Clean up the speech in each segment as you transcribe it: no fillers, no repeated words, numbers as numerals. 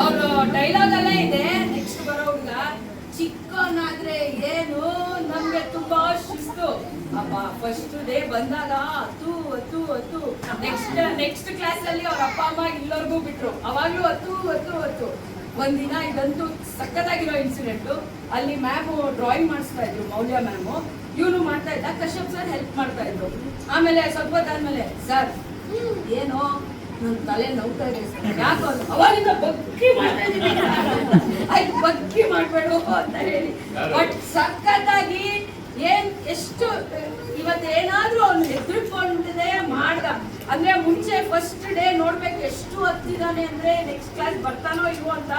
ಅವರು ಡೈಲಾಗ್ ಅಲ್ಲೇ ಇದೆ. ನೆಕ್ಸ್ಟ್ ಬರೋ ಹುಡುಗ ಚಿಕ್ಕವನಾದ್ರೆ ಏನು ನಮ್ಗೆ ತುಂಬಾ ಶಿಸ್ತು ಅಪ್ಪ. ಫಸ್ಟ್ ಡೇ ಬಂದಾಗ ಹತ್ತು ಹತ್ತು ಹತ್ತು ನೆಕ್ಸ್ಟ್ ಕ್ಲಾಸ್ ಅಲ್ಲಿ ಅವ್ರ ಅಪ್ಪ ಅಮ್ಮ ಇಲ್ಲವರೆಗೂ ಬಿಟ್ರು. ಅವಾಗ್ಲೂ ಹತ್ತು ಹತ್ತು ಹತ್ತು. ಒಂದಿನ ಇದಂತೂ ಸಖತ್ತಾಗಿರೋ ಇನ್ಸಿಡೆಂಟು. ಅಲ್ಲಿ ಮ್ಯಾಮು ಡ್ರಾಯಿಂಗ್ ಮಾಡಿಸ್ತಾ ಇದ್ರು, ಮೌಲ್ಯ ಮ್ಯಾಮು. ಇವನು ಮಾಡ್ತಾ ಇದ್ದ, ಕಶ್ಯಪ್ ಸರ್ ಹೆಲ್ಪ್ ಮಾಡ್ತಾ ಇದ್ರು. ಆಮೇಲೆ ಸ್ವಲ್ಪ ಹೊತ್ತಾದ್ಮೇಲೆ ಸರ್ ಏನೋ ನನ್ನ ತಲೆ ನೋವ್ತಾ ಇದೆ ಸರ್, ಯಾಕೋ ಅವಾಗಿಂದ ಬಗ್ಗಿ ಮಾಡ್ತಾ ಇದ್ದೀನಿ, ಆಯ್ತು ಬಗ್ಗಿ ಮಾಡ್ಬೇಡು ಅಂತ ಹೇಳಿ. ಬಟ್ ಸಖತ್ತಾಗಿ ಎಷ್ಟು ಇವತ್ತೇನಾದ್ರೂ ಅವ್ನು ಹೆದರ್ಕೊಂಡಿದೆ ಮಾಡ್ದ. ಅಂದ್ರೆ ಮುಂಚೆ ಫಸ್ಟ್ ಡೇ ನೋಡ್ಬೇಕು ಎಷ್ಟು ಹತ್ತಿದಾನೆ ಅಂದ್ರೆ ನೆಕ್ಸ್ಟ್ ಕ್ಲಾಸ್ ಬರ್ತಾನೋ ಇಲ್ವೋ ಅಂತ.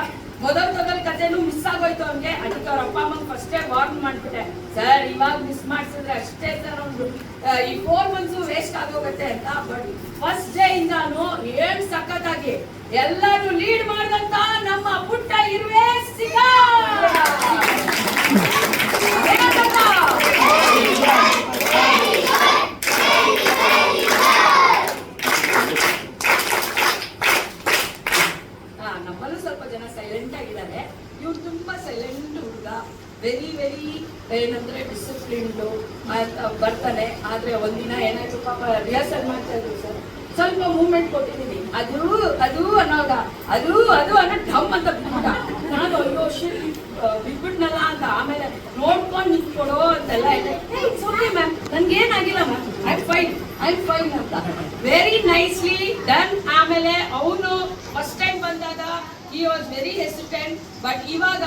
ಮೊದಲ್ ಕಥೆನೂ ಮಿಸ್ ಆಗೋಯ್ತು ಅವ್ನಿಗೆ. ಅದಕ್ಕೆ ಅವ್ರ ಅಪ್ಪ ಅಮ್ಮಂಗೆ ಫಸ್ಟೇ ವಾರ್ನ್ ಮಾಡ್ಬಿಟ್ಟೆ, ಸರ್ ಇವಾಗ ಮಿಸ್ ಮಾಡ್ಸಿದ್ರೆ ಅಷ್ಟೇ ಸರ್ ಒಂದು ಈ 4 months ವೇಸ್ಟ್ ಆಗೋಗುತ್ತೆ ಅಂತ. ಬಟ್ ಫಸ್ಟ್ ಡೇ ಇಂದಾನು ಏನ್ ಸಖತ್ತಾಗಿ ಎಲ್ಲರೂ ಲೀಡ್ ಮಾಡಿದಂತ ನಮ್ಮ ಪುಟ್ಟ ಇರುವೆ ಸಿಗ ನಮ್ಮಲ್ಲೂ ಸ್ವಲ್ಪ ಜನ ಸೈಲೆಂಟ್ ಆಗಿದ್ದಾರೆ. ಇವ್ರು ತುಂಬಾ ಸೈಲೆಂಟ್ ಹುಡುಗ, ವೆರಿ ಏನಂದ್ರೆ ಡಿಸಿಪ್ಲಿನ್ಡು ಬರ್ತಾನೆ. ಆದ್ರೆ ಒಂದಿನ ಏನಾಯ್ತು ಪಾಪ, ರಿಹರ್ಸಲ್ ಮಾಡ್ತಾ ಇದ್ರು ಸರ್, ಸ್ವಲ್ಪ ಮೂವ್ಮೆಂಟ್ ಕೊಟ್ಟಿದ್ದೀನಿ, ಅದು ಅನ್ನೋದ ಅದು ಅನ್ನೋ ಢಮ್ ಅಂತ ಬಿಟ್ಬಿಟ್ಟ. ನಾನು ಅಯ್ಯೋ ಬಿಟ್ಬಿಟ್ನಲ್ಲ ಅಂತ ಆಮೇಲೆ ನೋಡ್ಕೊಂಡು ನಿಂತ್ಕೊಡೋ ಅಂತೆಲ್ಲ ಇದೆ. ಇಟ್ಸ್ ಓಕೆ ಮ್ಯಾಮ್, ನನ್ಗೇನಾಗಿಲ್ಲ ಮ್ಯಾಮ್, ಐ ಫೈನ್ ಅಂತ ವೆರಿ ನೈಸ್ಲಿ ಡನ್. ಆಮೇಲೆ ಅವನು ಫಸ್ಟ್ ಟೈಮ್ ಬಂದಾಗ he was very hesitant, but ಇವಾಗ